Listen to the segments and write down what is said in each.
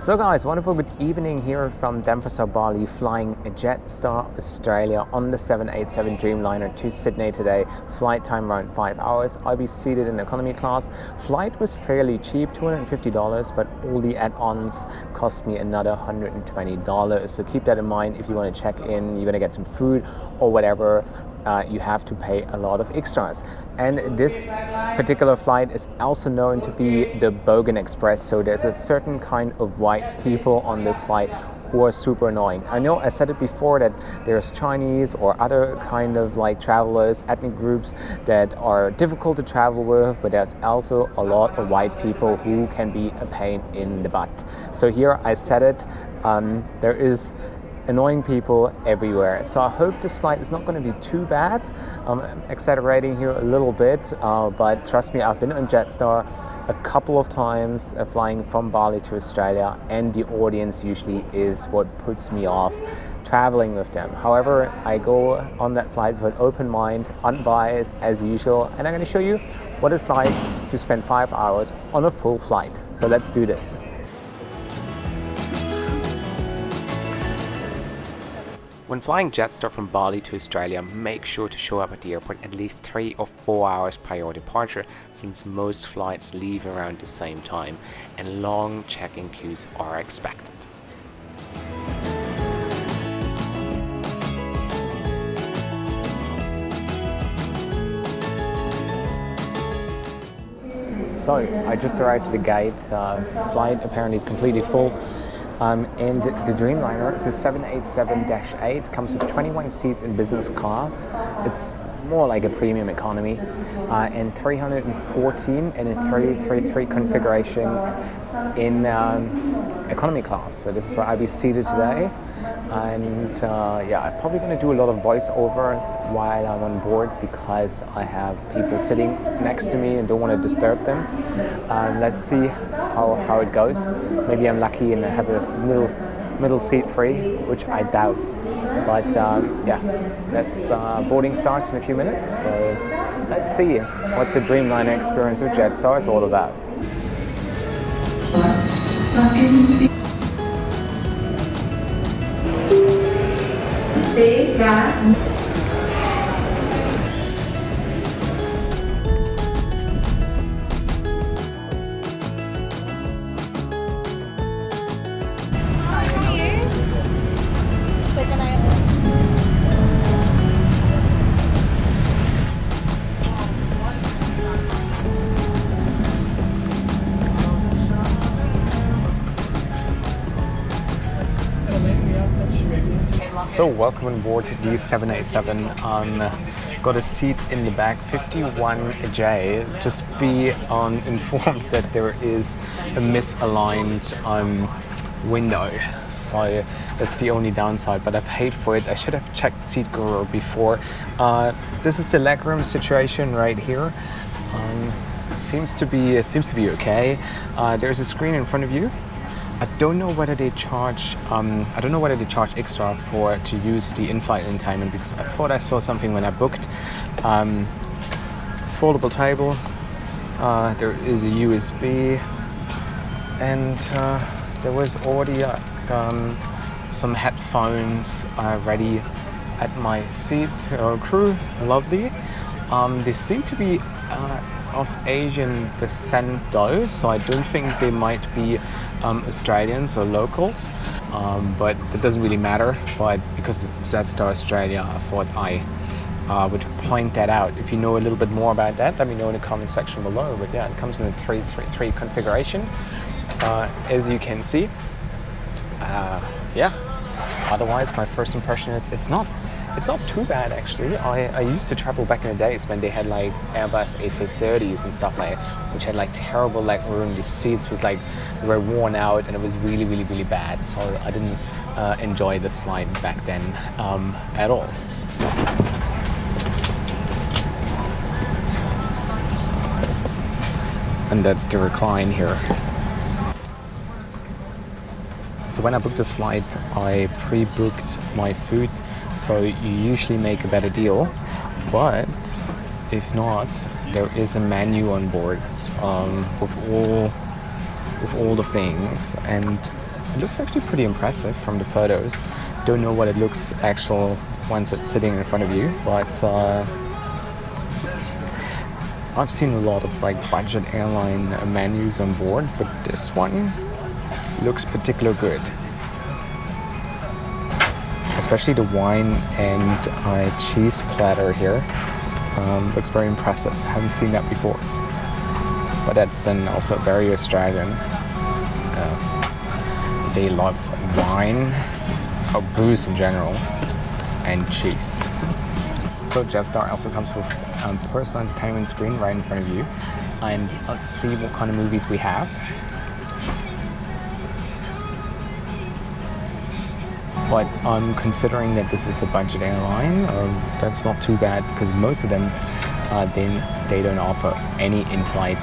So guys, wonderful good evening here from Denpasar, Bali, flying a Jetstar Australia on the 787 Dreamliner to Sydney today. Flight time around 5 hours. I'll be seated in economy class. Flight was fairly cheap, $250, but all the add-ons cost me another $120. So keep that in mind if you want to check in, you're going to get some food or whatever. You have to pay a lot of extras. And this particular flight is also known to be the Boeing Express. So there's a certain kind of white people on this flight who are super annoying. I know I said it before that there's Chinese or other kind of like travelers, ethnic groups that are difficult to travel with, but there's also a lot of white people who can be a pain in the butt. So here I said it, there is annoying people everywhere. So I hope this flight is not going to be too bad. I'm exaggerating here a little bit, but trust me, I've been on Jetstar a couple of times flying from Bali to Australia, and the audience usually is what puts me off traveling with them. However, I go on that flight with an open mind, unbiased as usual, and I'm going to show you what it's like to spend 5 hours on a full flight. So let's do this. When flying Jetstar from Bali to Australia, make sure to show up at the airport at least 3 or 4 hours prior departure, since most flights leave around the same time and long check-in queues are expected. So I just arrived at the gate. Flight apparently is completely full. And the Dreamliner is a 787-8, comes with 21 seats in business class. It's more like a premium economy, and 314 in a 333 configuration in economy class. So this is where I'll be seated today. And yeah, I'm probably going to do a lot of voiceover while I'm on board because I have people sitting next to me and don't want to disturb them. Let's see how it goes. Maybe I'm lucky and I have a middle seat free, which I doubt. But yeah, boarding starts in a few minutes. So let's see what the Dreamliner experience of Jetstar is all about. So welcome on board the 787. Got a seat in the back 51J. Just be informed that there is a misaligned window. So that's the only downside, but I paid for it. I should have checked Seat Guru before. This is the legroom situation right here. Seems to be okay. There's a screen in front of you. I don't know whether they charge. Extra to use the in-flight entertainment, because I thought I saw something when I booked. Foldable table. There is a USB, and there was already some headphones ready at my seat. Crew, lovely. They seem to be of Asian descent though, so I don't think they might be Australians or locals, but that doesn't really matter. But because it's Jetstar Australia, I thought I would point that out. If you know a little bit more about that, let me know in the comment section below. But yeah, it comes in a 333 configuration, as you can see. Yeah, otherwise my first impression is it's not too bad actually. I used to travel back in the days when they had like Airbus A330s and stuff like that, which had like terrible leg room. The seats was like, they were worn out and it was really, really, really bad. So I didn't enjoy this flight back then at all. And that's the recline here. So when I booked this flight, I pre-booked my food. So you usually make a better deal, but if not, there is a menu on board with all the things, and It looks actually pretty impressive from the photos. Don't know what it looks actual once it's sitting in front of you, but I've seen a lot of like budget airline menus on board, but this one looks particularly good. Especially the wine and cheese platter here looks very impressive. Haven't seen that before. But that's then also very Australian. They love wine, or booze in general, and cheese. So Jetstar also comes with personal entertainment screen right in front of you. And let's see what kind of movies we have. But I'm considering that this is a budget airline. That's not too bad because most of them they don't offer any in-flight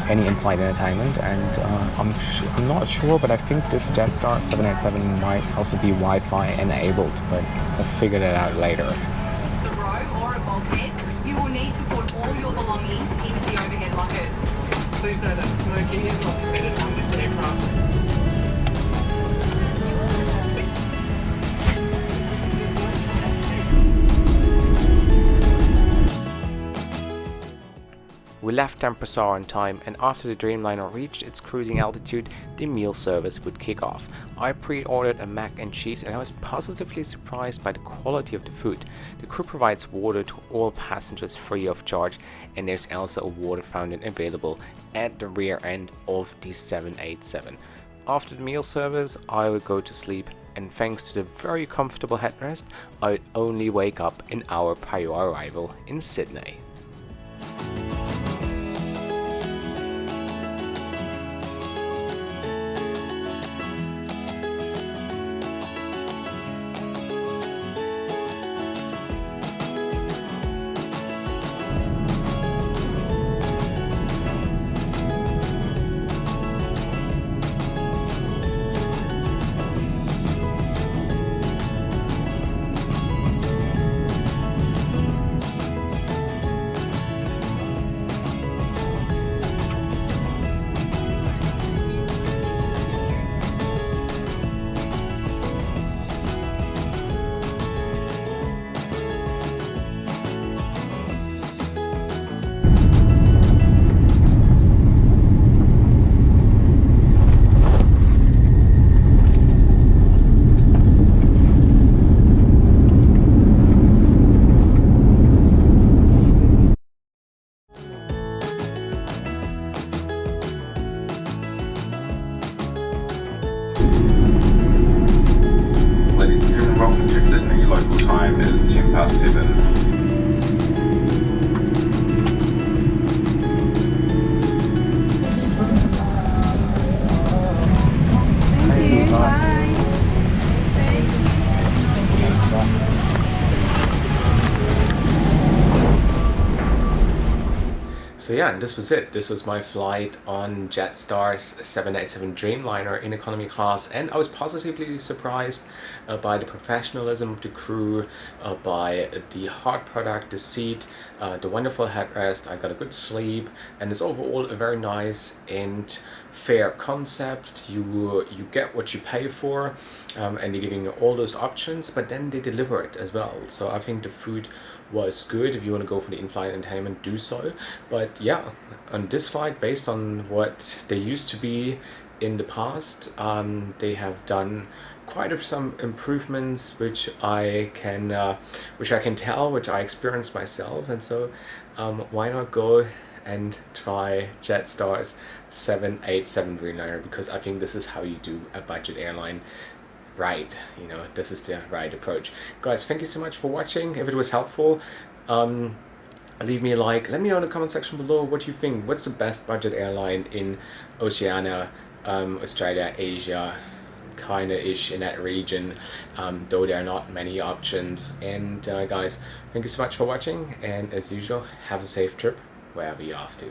entertainment, and I'm not sure, but I think this Jetstar 787 might also be Wi-Fi enabled, but I'll figure that out later. A row or a bulkhead, you will need to put all your belongings into the overhead lockers. Please know that smoking is not permitted on this aircraft. We left Denpasar on time, and after the Dreamliner reached its cruising altitude, the meal service would kick off. I pre-ordered a mac and cheese, and I was positively surprised by the quality of the food. The crew provides water to all passengers free of charge, and there's also a water fountain available at the rear end of the 787. After the meal service, I would go to sleep, and thanks to the very comfortable headrest, I would only wake up an hour prior arrival in Sydney. Ladies and gentlemen, welcome to Sydney. Local time is 7:10. So yeah, and this was it. This was my flight on Jetstar's 787 Dreamliner in economy class, and I was positively surprised by the professionalism of the crew, by the hard product, the seat, the wonderful headrest. I got a good sleep, and it's overall a very nice and fair concept. You get what you pay for, and they're giving you all those options, but then they deliver it as well. So I think the food was good. If you want to go for the in-flight entertainment, do so. But yeah, on this flight, based on what they used to be in the past, they have done quite some improvements, which I can tell, which I experienced myself, and so why not go and try Jetstar's 787 Dreamliner, because I think this is how you do a budget airline right. You know, this is the right approach. Guys, thank you so much for watching. If it was helpful, leave me a like. Let me know in the comment section below what you think. What's the best budget airline in Oceania, Australia, Asia, kinda ish in that region, though there are not many options. And guys, thank you so much for watching, and as usual, have a safe trip wherever you're off to.